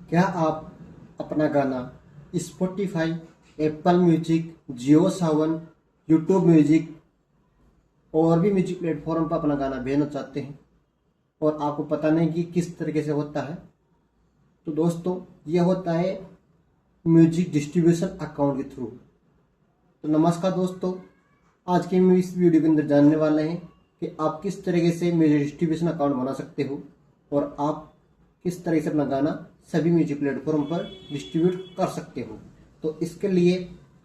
क्या आप अपना गाना स्पॉटिफाई, एप्पल म्यूजिक, जियो सावन, यूट्यूब म्यूजिक और भी म्यूजिक प्लेटफॉर्म पर अपना गाना भेजना चाहते हैं और आपको पता नहीं कि किस तरीके से होता है? तो दोस्तों, यह होता है म्यूजिक डिस्ट्रीब्यूशन अकाउंट के थ्रू। तो नमस्कार दोस्तों, आज के हम इस वीडियो के अंदर जानने वाले हैं कि आप किस तरीके से म्यूजिक डिस्ट्रीब्यूशन अकाउंट बना सकते हो और आप किस तरह से अपना गाना सभी म्यूजिक प्लेटफॉर्म पर डिस्ट्रीब्यूट कर सकते हो। तो इसके लिए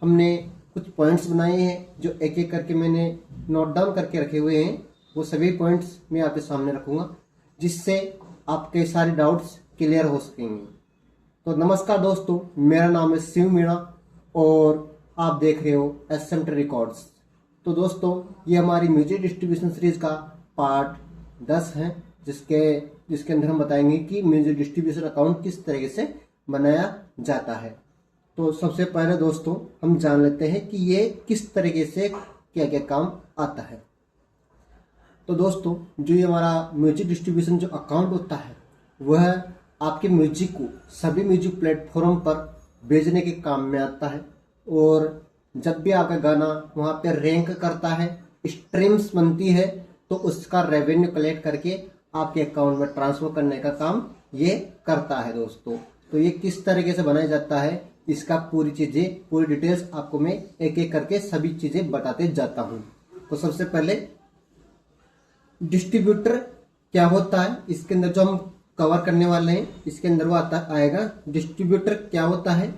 हमने कुछ पॉइंट्स बनाए हैं जो एक एक करके मैंने नोट डाउन करके रखे हुए हैं। वो सभी पॉइंट्स मैं आपके सामने रखूंगा जिससे आपके सारे डाउट्स क्लियर हो सकेंगे। तो नमस्कार दोस्तों, मेरा नाम है शिव मीणा और आप देख रहे हो एसएमटी रिकॉर्ड्स। तो दोस्तों, ये हमारी म्यूजिक डिस्ट्रीब्यूशन सीरीज का पार्ट 10 है जिसके अंदर हम बताएंगे कि म्यूजिक डिस्ट्रीब्यूशन अकाउंट किस तरीके से बनाया जाता है। तो सबसे पहले दोस्तों हम जान लेते हैं कि ये किस तरीके से क्या क्या काम आता है। तो दोस्तों, जो ये हमारा म्यूजिक डिस्ट्रीब्यूशन जो अकाउंट होता है वह आपके म्यूजिक को सभी म्यूजिक प्लेटफॉर्म पर भेजने के काम में आता है और जब भी आपका गाना वहाँ पे रैंक करता है, स्ट्रीम्स बनती है, तो उसका रेवेन्यू कलेक्ट करके आपके अकाउंट में ट्रांसफर करने का काम ये करता है दोस्तों। तो ये किस तरीके से बनाया जाता है, इसका पूरी डिटेल्स आपको मैं एक एक करके सभी चीजें बताते जाता हूँ। तो सबसे पहले डिस्ट्रीब्यूटर क्या होता है, इसके अंदर जो हम कवर करने वाले हैं इसके अंदर वो आएगा। डिस्ट्रीब्यूटर क्या होता है,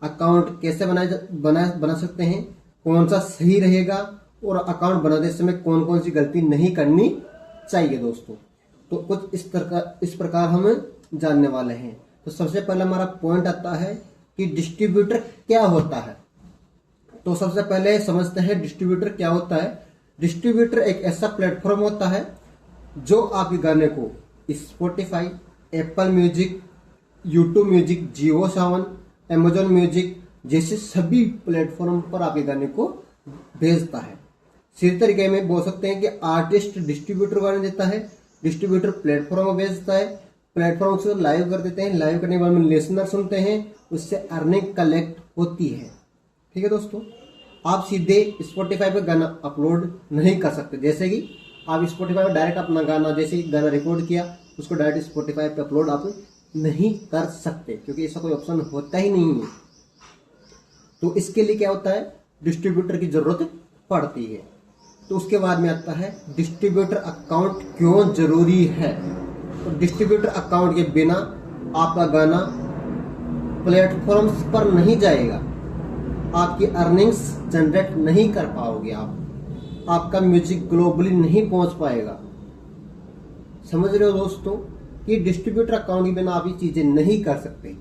अकाउंट कैसे बना सकते हैं, कौन सा सही रहेगा और अकाउंट बनाते समय कौन कौन सी गलती नहीं करनी चाहिए दोस्तों। तो कुछ इस प्रकार हम जानने वाले हैं। तो सबसे पहले हमारा पॉइंट आता है कि डिस्ट्रीब्यूटर क्या होता है। तो सबसे पहले समझते हैं डिस्ट्रीब्यूटर क्या होता है। डिस्ट्रीब्यूटर एक ऐसा प्लेटफॉर्म होता है जो आपके गाने को Spotify, Apple music, YouTube music, Jio Saavn, Amazon music जैसे सभी प्लेटफॉर्म पर आपके गाने को भेजता है। सीधे तरीके में बोल सकते हैं कि आर्टिस्ट डिस्ट्रीब्यूटर गाने देता है, डिस्ट्रीब्यूटर प्लेटफॉर्म में भेजता है, प्लेटफॉर्म से लाइव कर देते हैं, लाइव करने के बाद में लिसनर सुनते हैं, उससे अर्निंग कलेक्ट होती है। ठीक है दोस्तों, आप सीधे स्पॉटिफाई पे गाना अपलोड नहीं कर सकते। जैसे कि आप स्पॉटिफाई पे डायरेक्ट अपना गाना, जैसे गाना रिकॉर्ड किया उसको डायरेक्ट स्पॉटिफाई पे अपलोड आप नहीं कर सकते क्योंकि ऐसा कोई ऑप्शन होता ही नहीं है। तो इसके लिए क्या होता है, डिस्ट्रीब्यूटर की जरूरत पड़ती है। तो उसके बाद में आता है डिस्ट्रीब्यूटर अकाउंट क्यों जरूरी है। तो डिस्ट्रीब्यूटर अकाउंट के बिना आपका गाना प्लेटफॉर्म्स पर नहीं जाएगा, आपकी अर्निंग्स जनरेट नहीं कर पाओगे, आपका म्यूजिक ग्लोबली नहीं पहुंच पाएगा। समझ रहे हो दोस्तों कि डिस्ट्रीब्यूटर अकाउंट के बिना आप ये चीजें नहीं कर सकते,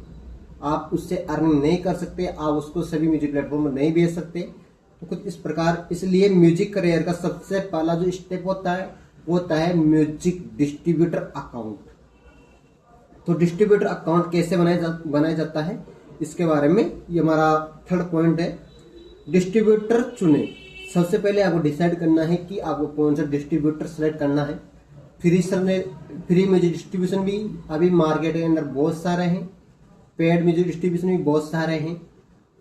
आप उससे अर्निंग नहीं कर सकते, आप उसको सभी म्यूजिक प्लेटफॉर्म पर नहीं भेज सकते। तो कुछ इस प्रकार, इसलिए म्यूजिक करियर का सबसे पहला जो स्टेप होता है वो होता है म्यूजिक डिस्ट्रीब्यूटर अकाउंट। तो डिस्ट्रीब्यूटर अकाउंट कैसे बनाया जाता है इसके बारे में ये हमारा थर्ड पॉइंट है। डिस्ट्रीब्यूटर चुने। सबसे पहले आपको डिसाइड करना है कि आपको कौन सा डिस्ट्रीब्यूटर सेलेक्ट करना है। फ्री म्यूजिक डिस्ट्रीब्यूशन भी अभी मार्केट के अंदर बहुत सारे हैं, पेड म्यूजिक डिस्ट्रीब्यूशन भी बहुत सारे हैं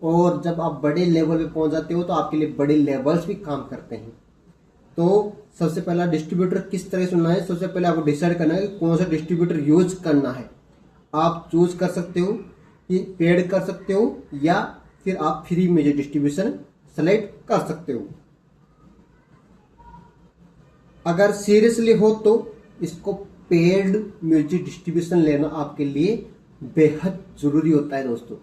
और जब आप बड़े लेवल पे पहुंच जाते हो तो आपके लिए बड़े लेवल्स भी काम करते हैं। तो सबसे पहला डिस्ट्रीब्यूटर किस तरह से चुनना है, सबसे पहले आपको डिसाइड करना है कि कौन सा डिस्ट्रीब्यूटर यूज करना है। आप चूज कर सकते हो कि पेड कर सकते हो या फिर आप फ्री म्यूजिक डिस्ट्रीब्यूशन सेलेक्ट कर सकते हो। अगर सीरियसली हो तो इसको पेड म्यूजिक डिस्ट्रीब्यूशन लेना आपके लिए बेहद जरूरी होता है दोस्तों,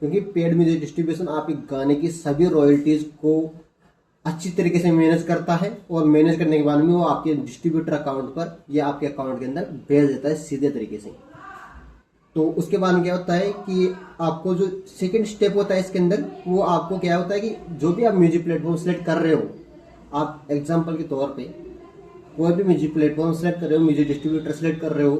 क्योंकि पेड म्यूजिक डिस्ट्रीब्यूशन आपके गाने की सभी रॉयल्टीज को अच्छी तरीके से मैनेज करता है और मैनेज करने के बाद में वो आपके डिस्ट्रीब्यूटर अकाउंट पर या आपके अकाउंट के अंदर भेज देता है सीधे तरीके से। तो उसके बाद में क्या होता है कि आपको जो सेकंड स्टेप होता है इसके अंदर, वो आपको क्या होता है कि जो भी आप म्यूजिक प्लेटफॉर्म सेलेक्ट कर रहे हो, आप एग्जाम्पल के तौर पे कोई भी म्यूजिक प्लेटफॉर्म सेलेक्ट कर रहे हो, म्यूजिक डिस्ट्रीब्यूटर सेलेक्ट कर रहे हो,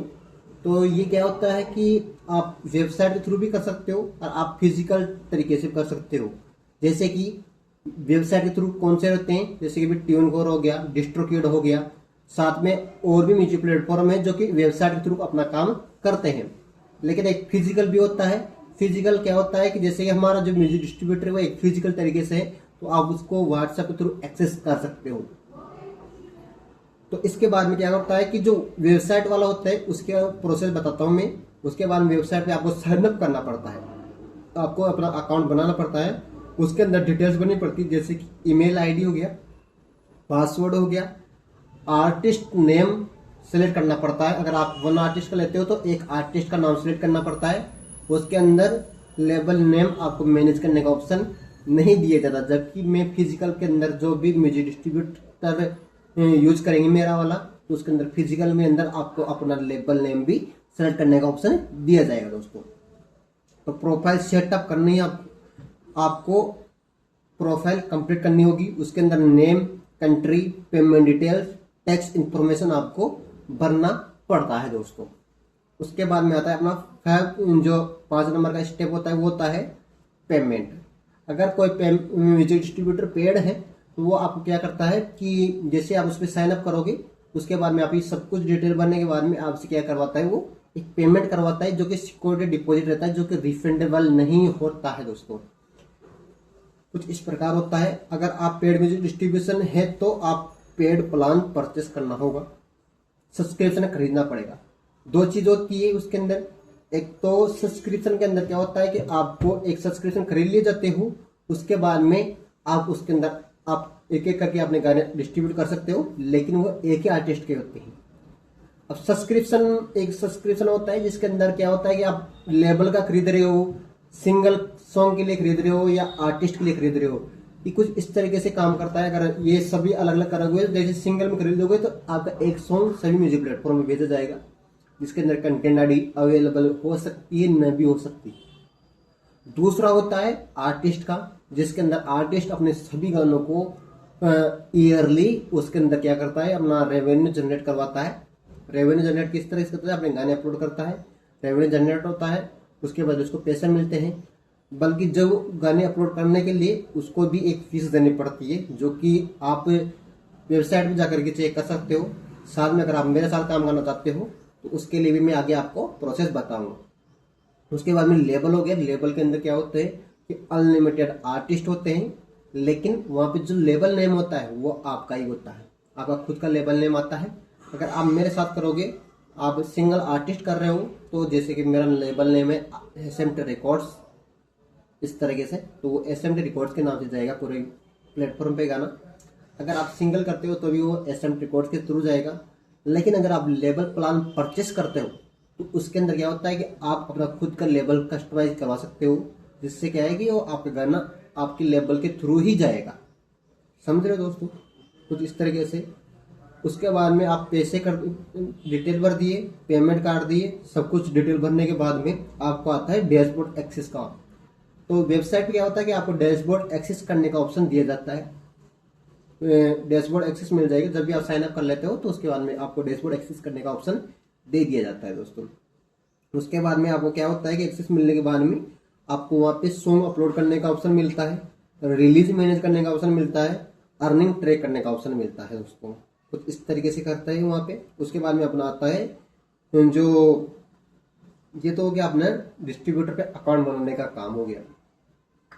तो ये क्या होता है कि आप वेबसाइट के थ्रू भी कर सकते हो और आप फिजिकल तरीके से कर सकते हो। जैसे कि वेबसाइट के थ्रू कौन से होते हैं, जैसे कि ट्यूनकोर हो गया, डिस्ट्रोकिड हो गया, साथ में और भी म्यूजिक प्लेटफॉर्म है जो कि वेबसाइट के थ्रू अपना काम करते हैं। लेकिन एक फिजिकल भी होता है। फिजिकल क्या होता है कि जैसे कि हमारा जो म्यूजिक डिस्ट्रीब्यूटर है वो एक फिजिकल तरीके से है, तो आप उसको व्हाट्सएप के थ्रू एक्सेस कर सकते हो। तो इसके बाद में क्या होता है कि जो वेबसाइट वाला होता है उसके प्रोसेस बताता हूँ मैं। उसके बाद वेबसाइट पे आपको साइन अप करना पड़ता है, तो आपको अपना अकाउंट बनाना पड़ता है। उसके अंदर डिटेल्स भरनी पड़ती है, जैसे कि ईमेल आईडी हो गया, पासवर्ड हो गया, आर्टिस्ट नेम सेलेक्ट करना पड़ता है। अगर आप वन आर्टिस्ट का लेते हो तो एक आर्टिस्ट का नाम सेलेक्ट करना पड़ता है। उसके अंदर लेबल नेम आपको मैनेज करने का ऑप्शन नहीं दिया जाता, जबकि मैं फिजिकल के अंदर जो भी म्यूजिक डिस्ट्रीब्यूटर यूज करेंगे मेरा वाला, तो उसके अंदर फिजिकल में अंदर आपको अपना लेबल नेम भी सेलेक्ट करने का ऑप्शन दिया जाएगा दोस्तों। तो प्रोफाइल सेटअप करनी है आपको प्रोफाइल कंप्लीट करनी होगी। उसके अंदर name, country, payment details, tax information आपको भरना पड़ता है दोस्तों। उसके बाद में आता है अपना जो 5 नंबर का स्टेप होता है वो होता है पेमेंट। अगर कोई म्यूजिक डिस्ट्रीब्यूटर पेड है तो वो आपको क्या करता है कि जैसे आप उस पर साइन अप करोगे, उसके बाद में आप ये सब कुछ डिटेल भरने के बाद में आपसे क्या करवाता है, वो एक पेमेंट करवाता है जो कि सिक्योरिटी डिपॉजिट रहता है, जो कि रिफंडेबल नहीं होता है दोस्तों। कुछ इस प्रकार होता है। अगर आप पेड म्यूजिक डिस्ट्रीब्यूशन है तो आप पेड प्लान परचेस करना होगा, सब्सक्रिप्शन खरीदना पड़ेगा। 2 चीज होती है उसके अंदर। एक तो सब्सक्रिप्शन के अंदर क्या होता है कि आपको एक सब्सक्रिप्शन खरीद लिए जाते हो, उसके बाद में आप उसके अंदर आप एक एक करके अपने गाने डिस्ट्रीब्यूट कर सकते हो, लेकिन वो एक ही आर्टिस्ट के होते हैं। अब एक सब्सक्रिप्शन होता है जिसके अंदर क्या होता है कि आप लेबल का खरीद रहे हो, सिंगल सॉन्ग के लिए खरीद रहे हो या आर्टिस्ट के लिए खरीद रहे हो। ये कुछ इस तरीके से काम करता है। अगर ये सभी अलग अलग करोगे, जैसे सिंगल में खरीदोगे तो आपका एक सॉन्ग सभी म्यूजिक प्लेटफॉर्म में भेजा जाएगा, जिसके अंदर कंटेंट आईडी अवेलेबल हो सकती है, न भी हो सकती। दूसरा होता है आर्टिस्ट का, जिसके अंदर आर्टिस्ट अपने सभी गानों को ईयरली उसके अंदर क्या करता है, अपना रेवेन्यू जनरेट करवाता है। रेवेन्यू जनरेट किस तरह से करता है, अपने गाने अपलोड करता है, रेवेन्यू जनरेट होता है, उसके बाद उसको पैसे मिलते हैं। बल्कि जब गाने अपलोड करने के लिए उसको भी एक फीस देनी पड़ती है, जो कि आप वेबसाइट में जाकर के चेक कर सकते हो। साथ में अगर आप मेरे साथ काम करना चाहते हो तो उसके लिए भी मैं आगे आपको प्रोसेस बताऊंगा। उसके बाद में लेबल हो गया। लेबल के अंदर क्या होते हैं कि अनलिमिटेड आर्टिस्ट होते हैं, लेकिन वहाँ पे जो लेबल नेम होता है वो आपका ही होता है, आपका खुद का लेबल नेम आता है। अगर आप मेरे साथ करोगे, आप सिंगल आर्टिस्ट कर रहे हो, तो जैसे कि मेरा लेबल नेम है एसएमटी रिकॉर्ड्स, इस तरीके से, तो वो एसएमटी रिकॉर्ड्स के नाम से जाएगा पूरे प्लेटफॉर्म पे गाना। अगर आप सिंगल करते हो तो भी वो एसएमटी रिकॉर्ड्स के थ्रू जाएगा। लेकिन अगर आप लेबल प्लान परचेस करते हो तो उसके अंदर क्या होता है कि आप अपना खुद का लेबल कस्टमाइज करवा सकते हो, जिससे क्या है कि वो आपका गाना आपके लेबल के थ्रू ही जाएगा। समझ रहे हो दोस्तों, कुछ इस तरीके से। उसके बाद में आप पैसे कर डिटेल भर दिए, पेमेंट कार्ड दिए, सब कुछ डिटेल भरने के बाद में आपको आता है डैशबोर्ड एक्सेस का। तो वेबसाइट पे क्या होता है कि आपको डैशबोर्ड एक्सेस करने का ऑप्शन दिया जाता है। डैशबोर्ड एक्सेस मिल जाएगा जब भी आप साइन अप कर लेते हो, तो उसके बाद में आपको डैशबोर्ड एक्सेस करने का ऑप्शन दे दिया जाता है दोस्तों। उसके बाद में आपको क्या होता है कि एक्सेस मिलने के बाद में आपको वहाँ पे सॉन्ग अपलोड करने का ऑप्शन मिलता है, रिलीज मैनेज करने का ऑप्शन मिलता है, अर्निंग ट्रैक करने का ऑप्शन मिलता है दोस्तों। कुछ इस तरीके से करता है वहाँ पे। उसके बाद में अपना आता है जो, ये तो हो गया अपना डिस्ट्रीब्यूटर पे अकाउंट बनाने का काम हो गया।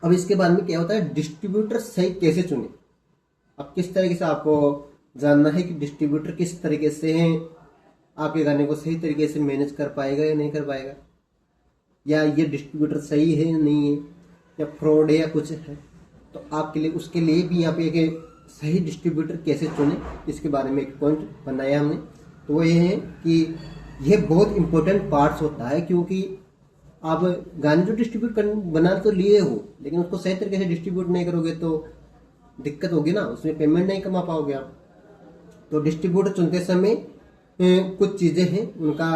अब इसके बाद में क्या होता है, डिस्ट्रीब्यूटर सही कैसे चुने। अब किस तरीके से आपको जानना है कि डिस्ट्रीब्यूटर किस तरीके से आपके गाने को सही तरीके से मैनेज कर पाएगा या नहीं कर पाएगा, या ये डिस्ट्रीब्यूटर सही है या नहीं है, या फ्रॉड है या कुछ है। तो आपके लिए उसके लिए भी यहाँ पे एक सही डिस्ट्रीब्यूटर कैसे चुने, इसके बारे में एक पॉइंट बनाया हमने। तो वो ये है कि यह बहुत इंपॉर्टेंट पार्ट्स होता है, क्योंकि आप गाने जो डिस्ट्रीब्यूट बना तो लिए हो, लेकिन उसको सही तरीके से डिस्ट्रीब्यूट नहीं करोगे तो दिक्कत होगी ना, उसमें पेमेंट नहीं कमा पाओगे आप। तो डिस्ट्रीब्यूटर चुनते समय कुछ चीजें हैं, उनका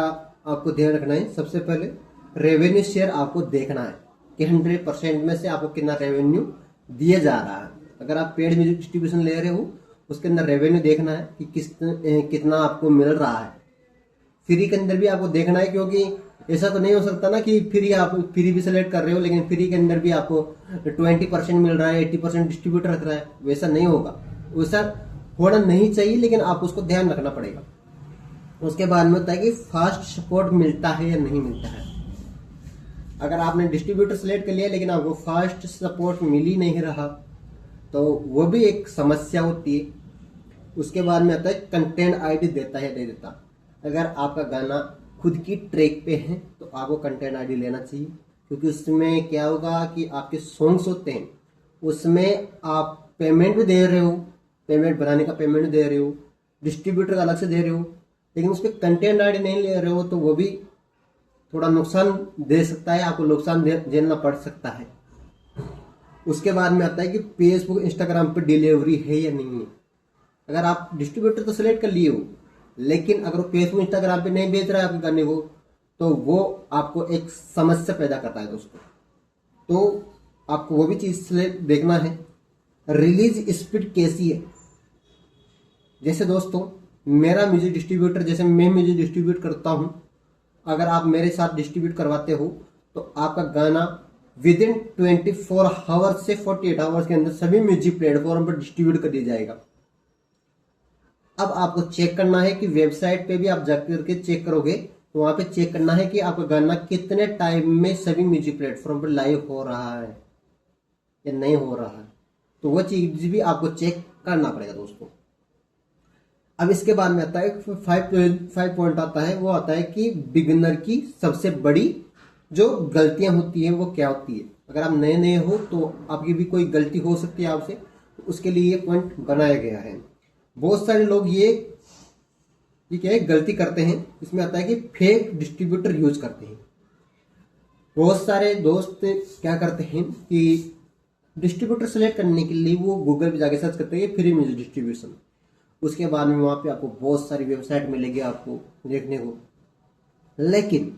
आपको ध्यान रखना है। सबसे पहले रेवेन्यू शेयर आपको देखना है कि 100% में से आपको कितना रेवेन्यू दिया जा रहा है। अगर आप पेड म्यूजिक डिस्ट्रीब्यूशन ले रहे हो, उसके अंदर रेवेन्यू देखना है कि कितना आपको मिल रहा है। फ्री के अंदर भी आपको देखना है, क्योंकि ऐसा तो नहीं हो सकता ना कि आप फ्री भी सेलेक्ट कर रहे हो लेकिन फ्री के अंदर भी आपको 20% मिल रहा है, 80% डिस्ट्रीब्यूटर रख रहा है। वैसा नहीं होगा, वैसा होना नहीं चाहिए, लेकिन आप उसको ध्यान रखना पड़ेगा। उसके बाद में होता है कि फास्ट सपोर्ट मिलता है या नहीं मिलता है। अगर आपने डिस्ट्रीब्यूटर सेलेक्ट कर लिया लेकिन आपको फास्ट सपोर्ट मिल ही नहीं रहा तो वो भी एक समस्या होती है। उसके बाद में आता है कंटेंट आईडी देता है नहीं देता। अगर आपका गाना खुद की ट्रैक पे है तो आपको कंटेंट आईडी लेना चाहिए, क्योंकि उसमें क्या होगा कि आपके सॉन्ग्स होते हैं उसमें आप पेमेंट भी दे रहे हो, पेमेंट बनाने का पेमेंट दे रहे हो, डिस्ट्रीब्यूटर का अलग से दे रहे हो, लेकिन उस पर कंटेंट आईडी नहीं ले रहे हो तो वो भी थोड़ा नुकसान दे सकता है, आपको नुकसान झेलना पड़ सकता है। उसके बाद में आता है कि फेसबुक इंस्टाग्राम पे डिलीवरी है या नहीं है। अगर आप डिस्ट्रीब्यूटर तो सिलेक्ट कर लिए हो लेकिन अगर फेसबुक इंस्टाग्राम पे नहीं बेच रहा है आपके गाने को तो वो आपको एक समस्या पैदा करता है दोस्तों। तो आपको वो भी चीज देखना है। रिलीज स्पीड कैसी है, जैसे दोस्तों मेरा म्यूजिक डिस्ट्रीब्यूटर, जैसे मैं म्यूजिक डिस्ट्रीब्यूट करता हूं, अगर आप मेरे साथ डिस्ट्रीब्यूट करवाते हो तो आपका गाना विद इन 24 आवर्स से 48 आवर्स के अंदर सभी म्यूजिक प्लेटफॉर्म पर डिस्ट्रीब्यूट कर दिया जाएगा। अब आपको चेक करना है कि वेबसाइट पे भी आप जाकर के चेक करोगे तो वहां पे चेक करना है कि आपका गाना कितने टाइम में सभी म्यूजिक प्लेटफॉर्म पर लाइव हो रहा है या नहीं हो रहा है, तो वो चीज भी आपको चेक करना पड़ेगा दोस्तों। अब इसके बाद में आता है 5 पॉइंट आता है, वो आता है कि बिगिनर की सबसे बड़ी जो गलतियां होती है वो क्या होती है। अगर आप नए नए हो तो आपकी भी कोई गलती हो सकती है आपसे, तो उसके लिए ये पॉइंट बनाया गया है। बहुत सारे लोग ये क्या है गलती करते हैं, इसमें आता है कि फेक डिस्ट्रीब्यूटर यूज करते हैं। बहुत सारे दोस्त क्या करते हैं कि डिस्ट्रीब्यूटर सेलेक्ट करने के लिए वो गूगल पे जाके सर्च करते हैं फ्री म्यूजिक डिस्ट्रीब्यूशन। उसके बाद में वहां पे आपको बहुत सारी वेबसाइट मिलेगी आपको देखने को, लेकिन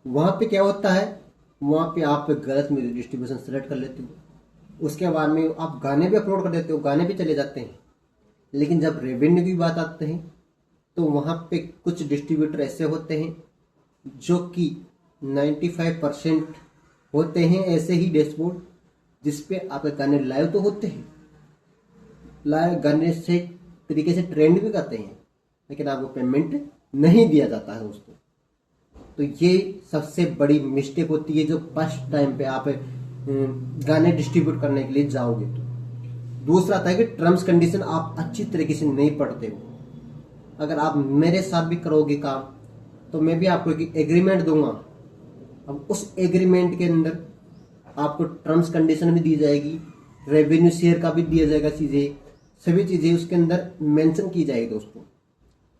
वहां पे क्या होता है, वहां पे आप गलत म्यूजिक डिस्ट्रीब्यूशन सेलेक्ट कर लेते हो। उसके बाद में आप गाने भी अपलोड कर देते हो, गाने भी चले जाते हैं, लेकिन जब रेवेन्यू की बात आते हैं तो वहां पे कुछ डिस्ट्रीब्यूटर ऐसे होते हैं जो कि 95% होते हैं ऐसे ही डैशबोर्ड जिसपे आपके गाने लाइव तो होते हैं, लाइव गाने से तरीके से ट्रेंड भी करते हैं, लेकिन आपको पेमेंट नहीं दिया जाता है दोस्तों। तो ये सबसे बड़ी मिस्टेक होती है जो फर्स्ट टाइम पे आप गाने डिस्ट्रीब्यूट करने के लिए जाओगे तो। दूसरा आता है कि टर्म्स कंडीशन आप अच्छी तरीके से नहीं पढ़ते हो। अगर आप मेरे साथ भी करोगे काम तो मैं भी आपको एक एग्रीमेंट दूंगा। अब उस एग्रीमेंट के अंदर आपको टर्म्स कंडीशन भी दी जाएगी, रेवेन्यू शेयर का भी दिया जाएगा, चीजें सभी चीजें उसके अंदर मेंशन की जाएगी दोस्तों।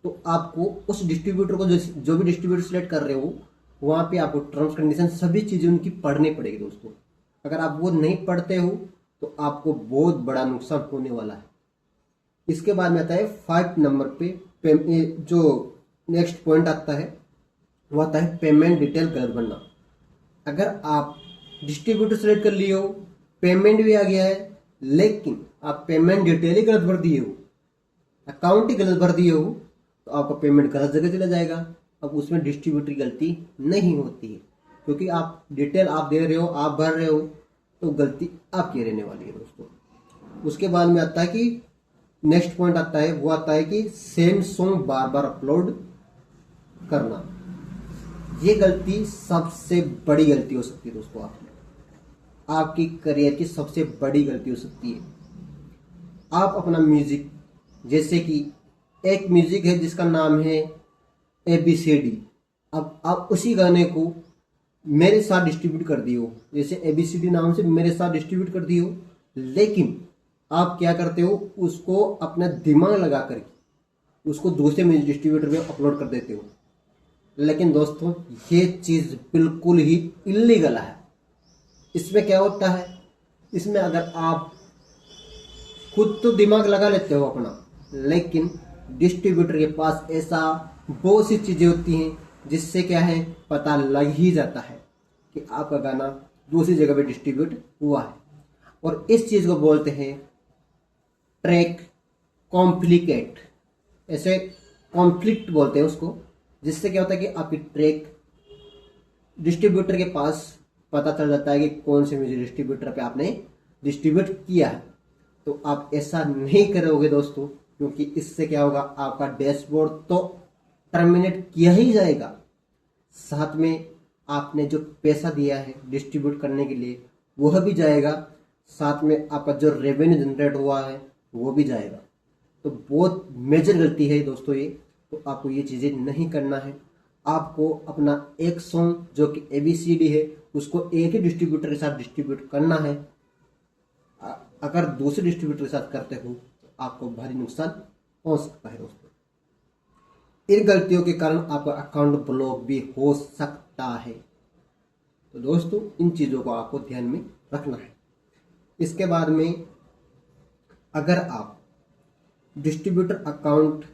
तो आपको उस डिस्ट्रीब्यूटर को जो भी डिस्ट्रीब्यूटर सिलेक्ट कर रहे हो वहां पे आपको टर्म्स कंडीशन सभी चीजें उनकी पढ़नी पड़ेगी दोस्तों। अगर आप वो नहीं पढ़ते हो तो आपको बहुत बड़ा नुकसान होने वाला है। इसके बाद में आता है 5 नंबर पे जो नेक्स्ट पॉइंट आता है वो आता है पेमेंट डिटेल गलत भरना। अगर आप डिस्ट्रीब्यूटर सेलेक्ट कर लिए हो, पेमेंट भी आ गया है, लेकिन आप पेमेंट डिटेल ही गलत भर दिए हो, अकाउंट ही गलत भर दिए हो, तो आपका पेमेंट गलत जगह चला जाएगा। अब उसमें डिस्ट्रीब्यूटर की गलती नहीं होती है, क्योंकि आप डिटेल आप दे रहे हो, आप भर रहे हो, तो गलती आपकी रहने वाली है दोस्तों। उसके बाद में आता है कि नेक्स्ट पॉइंट आता है, वो आता है कि सेम सॉन्ग बार बार अपलोड करना। ये गलती सबसे बड़ी गलती हो सकती है दोस्तों, आपकी करियर की सबसे बड़ी गलती हो सकती है। आप अपना म्यूजिक, जैसे कि एक म्यूजिक है जिसका नाम है ABCD, अब आप उसी गाने को मेरे साथ डिस्ट्रीब्यूट कर दिए हो, जैसे ABCD नाम से मेरे साथ डिस्ट्रीब्यूट कर दिए हो, लेकिन आप क्या करते हो, उसको अपना दिमाग लगा करके उसको दूसरे म्यूजिक डिस्ट्रीब्यूटर में अपलोड कर देते हो। लेकिन दोस्तों ये चीज बिल्कुल ही इलीगल है। इसमें क्या होता है, इसमें अगर आप खुद तो दिमाग लगा लेते हो अपना, लेकिन डिस्ट्रीब्यूटर के पास ऐसा बहुत सी चीजें होती हैं जिससे क्या है पता लग ही जाता है कि आपका गाना दूसरी जगह पे डिस्ट्रीब्यूट हुआ है। और इस चीज को बोलते हैं ट्रैक कॉम्प्लिकेट, ऐसे कॉन्फ्लिक्ट बोलते हैं उसको, जिससे क्या होता है कि आपकी ट्रैक डिस्ट्रीब्यूटर के पास पता चल जाता है कि कौन से म्यूजिक डिस्ट्रीब्यूटर पे आपने डिस्ट्रीब्यूट किया है। तो आप ऐसा नहीं करोगे दोस्तों, क्योंकि इससे क्या होगा, आपका डैशबोर्ड तो टर्मिनेट किया ही जाएगा, साथ में आपने जो पैसा दिया है डिस्ट्रीब्यूट करने के लिए वह भी जाएगा, साथ में आपका जो रेवेन्यू जनरेट हुआ है वो भी जाएगा। तो बहुत मेजर गलती है दोस्तों ये। तो आपको ये चीज़ें नहीं करना है। आपको अपना एक सॉन्ग जो कि ABCD है उसको एक ही डिस्ट्रीब्यूटर के साथ डिस्ट्रीब्यूट करना है। अगर दूसरे डिस्ट्रीब्यूटर के साथ करते हो तो आपको भारी नुकसान हो सकता है दोस्तों। इन गलतियों के कारण आपका अकाउंट ब्लॉक भी हो सकता है। तो दोस्तों इन चीज़ों को आपको ध्यान में रखना है। इसके बाद में अगर आप डिस्ट्रीब्यूटर अकाउंट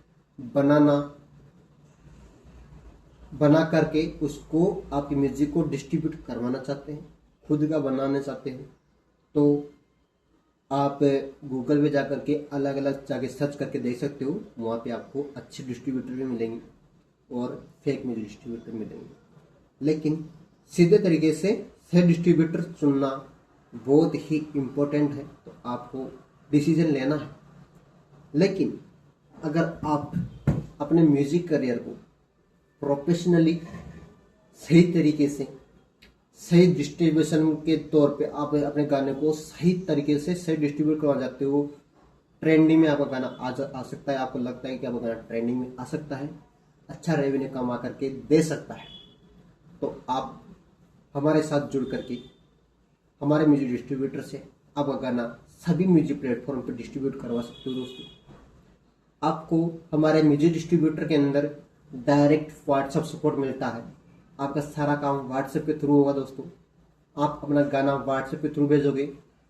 बना करके उसको आपकी म्यूजिक को डिस्ट्रीब्यूट करवाना चाहते हैं, खुद का बनाना चाहते हो, तो आप गूगल पे जा करके अलग अलग जाके सर्च करके देख सकते हो। वहाँ पे आपको अच्छे डिस्ट्रीब्यूटर भी मिलेंगे और फेक म्यूजिक डिस्ट्रीब्यूटर मिलेंगे। लेकिन सीधे तरीके से सही डिस्ट्रीब्यूटर चुनना बहुत ही इम्पोर्टेंट है। तो आपको डिसीजन लेना है। लेकिन अगर आप अपने म्यूजिक करियर को प्रोफेशनली सही तरीके से सही डिस्ट्रीब्यूशन के तौर पे आप अपने गाने को सही तरीके से सही डिस्ट्रीब्यूट करवा जाते हो, ट्रेंडिंग में आपका गाना आ सकता है, आपको लगता है कि आपका गाना ट्रेंडिंग में आ सकता है, अच्छा रेवेन्यू कमा करके दे सकता है, तो आप हमारे साथ जुड़ करके हमारे म्यूजिक डिस्ट्रीब्यूटर से आपका गाना सभी म्यूजिक प्लेटफॉर्म पर डिस्ट्रीब्यूट करवा सकते हो दोस्तों। आपको हमारे म्यूजिक डिस्ट्रीब्यूटर के अंदर डायरेक्ट व्हाट्सएप सपोर्ट मिलता है। आपका सारा काम व्हाट्सएप के थ्रू होगा दोस्तों। आप अपना गाना व्हाट्सएप के थ्रू भेजोगे,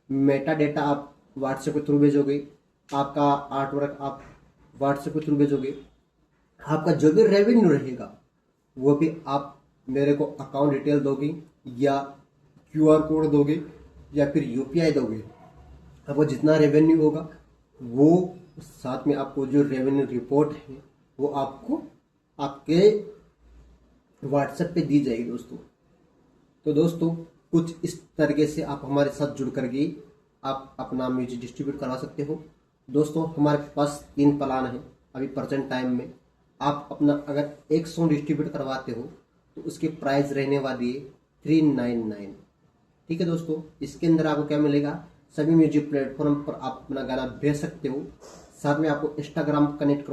मेटा डेटा आप व्हाट्सएप के थ्रू भेजोगे, आपका आर्ट वर्क आप व्हाट्सएप के थ्रू भेजोगे। आपका जो भी रेवेन्यू रहेगा वो भी आप मेरे को अकाउंट डिटेल दोगे या QR कोड दोगे या फिर UPI दोगे। आपको जितना रेवेन्यू होगा वो साथ में आपको जो रेवेन्यू रिपोर्ट है वो आपको आपके व्हाट्सएप पे दी जाएगी दोस्तों। तो दोस्तों कुछ इस तरीके से आप हमारे साथ जुड़ करके आप अपना म्यूजिक डिस्ट्रीब्यूट करवा सकते हो दोस्तों। हमारे पास 3 प्लान है अभी प्रेजेंट टाइम में। आप अपना अगर एक सॉन्ग डिस्ट्रीब्यूट करवाते हो तो उसकी प्राइस रहने वाली है 399। ठीक है दोस्तों। इसके अंदर आपको क्या मिलेगा, सभी म्यूजिक प्लेटफॉर्म पर आप अपना गाना भेज सकते हो। साथ में आपको इंस्टाग्राम कनेक्ट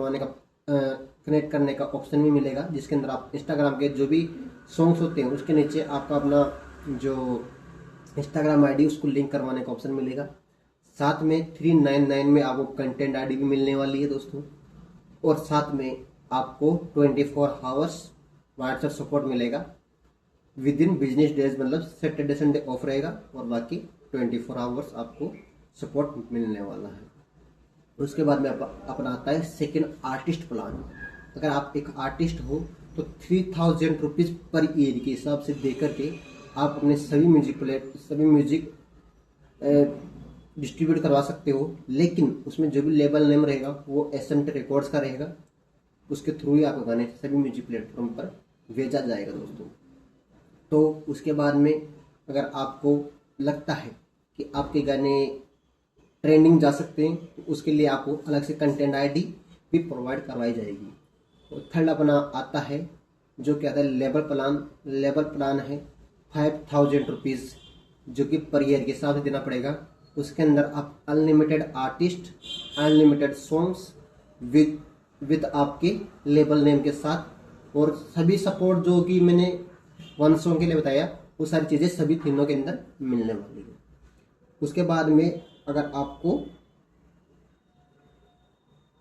करने का ऑप्शन भी मिलेगा, जिसके अंदर आप इंस्टाग्राम के जो भी सॉन्ग्स होते हैं उसके नीचे आपका अपना जो इंस्टाग्राम ID उसको लिंक करवाने का ऑप्शन मिलेगा। साथ में 399 में आपको कंटेंट ID भी मिलने वाली है दोस्तों। और साथ में आपको 24 आवर्स व्हाट्सएप सपोर्ट मिलेगा विद इन बिजनेस डेज, मतलब सैटरडे संडे ऑफ रहेगा और बाकी 24 आवर्स आपको सपोर्ट मिलने वाला है। उसके बाद में अपना आता है सेकेंड आर्टिस्ट प्लान। अगर आप एक आर्टिस्ट हो तो 3000 रुपीज़ पर ईयर के हिसाब से दे करके आप अपने सभी म्यूजिक डिस्ट्रीब्यूट करवा सकते हो। लेकिन उसमें जो भी लेबल नेम रहेगा वो SMT रिकॉर्ड्स का रहेगा। उसके थ्रू ही आपको गाने सभी म्यूजिक प्लेटफॉर्म पर भेजा जाएगा दोस्तों। तो उसके बाद में अगर आपको लगता है कि आपके गाने ट्रेंडिंग जा सकते हैं तो उसके लिए आपको अलग से कंटेंट ID भी प्रोवाइड करवाई जाएगी। और थर्ड अपना आता है जो क्या आता है लेबल प्लान है 5000 रुपीज़, जो कि पर ईयर के हिसाब से देना पड़ेगा। उसके अंदर आप unlimited artist, unlimited songs with आपके लेबल नेम के साथ और सभी सपोर्ट जो कि मैंने 1 सॉन्ग के लिए बताया वो सारी चीज़ें सभी तीनों के अंदर मिलने वाली है। उसके बाद में अगर आपको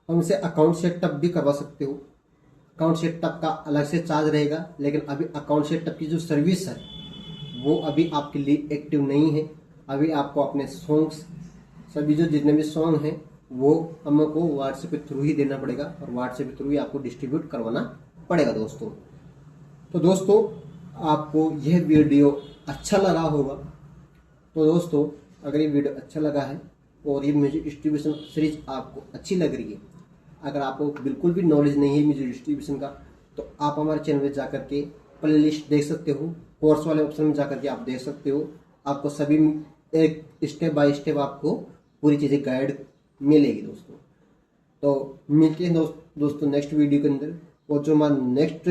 हमसे अकाउंट सेटअप भी करवा सकते हो। अकाउंट सेटअप का अलग से चार्ज रहेगा, लेकिन अभी अकाउंट सेटअप की जो सर्विस है वो अभी आपके लिए एक्टिव नहीं है। अभी आपको अपने सॉन्ग्स सभी जो जितने भी सॉन्ग हैं वो हमको व्हाट्सएप के थ्रू ही देना पड़ेगा और व्हाट्सएप के थ्रू ही आपको डिस्ट्रीब्यूट करवाना पड़ेगा दोस्तों। तो दोस्तों आपको यह वीडियो अच्छा लगा होगा। तो दोस्तों अगर ये वीडियो अच्छा लगा है और ये म्यूजिक डिस्ट्रीब्यूशन सीरीज आपको अच्छी लग रही है, अगर आपको बिल्कुल भी नॉलेज नहीं है म्यूजिक डिस्ट्रीब्यूशन का, तो आप हमारे चैनल में जाकर के प्ले लिस्ट देख सकते हो। कोर्स वाले ऑप्शन में जाकर के आप देख सकते हो। आपको सभी एक स्टेप बाय स्टेप आपको पूरी चीज़ें गाइड मिलेगी दोस्तों। तो मिलते हैं दोस्तों नेक्स्ट वीडियो के अंदर। और जो हमारा नेक्स्ट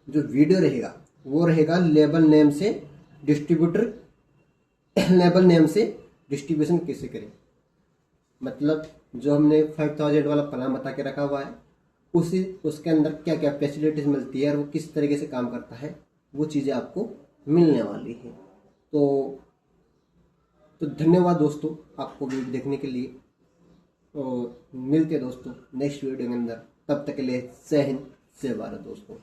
जो वीडियो रहेगा वो रहेगा लेबल नेम से डिस्ट्रीब्यूटर, लेबल नेम से डिस्ट्रीब्यूशन कैसे करें। मतलब जो हमने 5000 वाला प्लान बता के रखा हुआ है उसके अंदर क्या क्या फैसिलिटीज मिलती है और वो किस तरीके से काम करता है, वो चीज़ें आपको मिलने वाली हैं। तो धन्यवाद दोस्तों आपको वीडियो देखने के लिए, और मिलते हैं दोस्तों नेक्स्ट वीडियो के अंदर। तब तक के लिए जय हिंद जय भारत दोस्तों।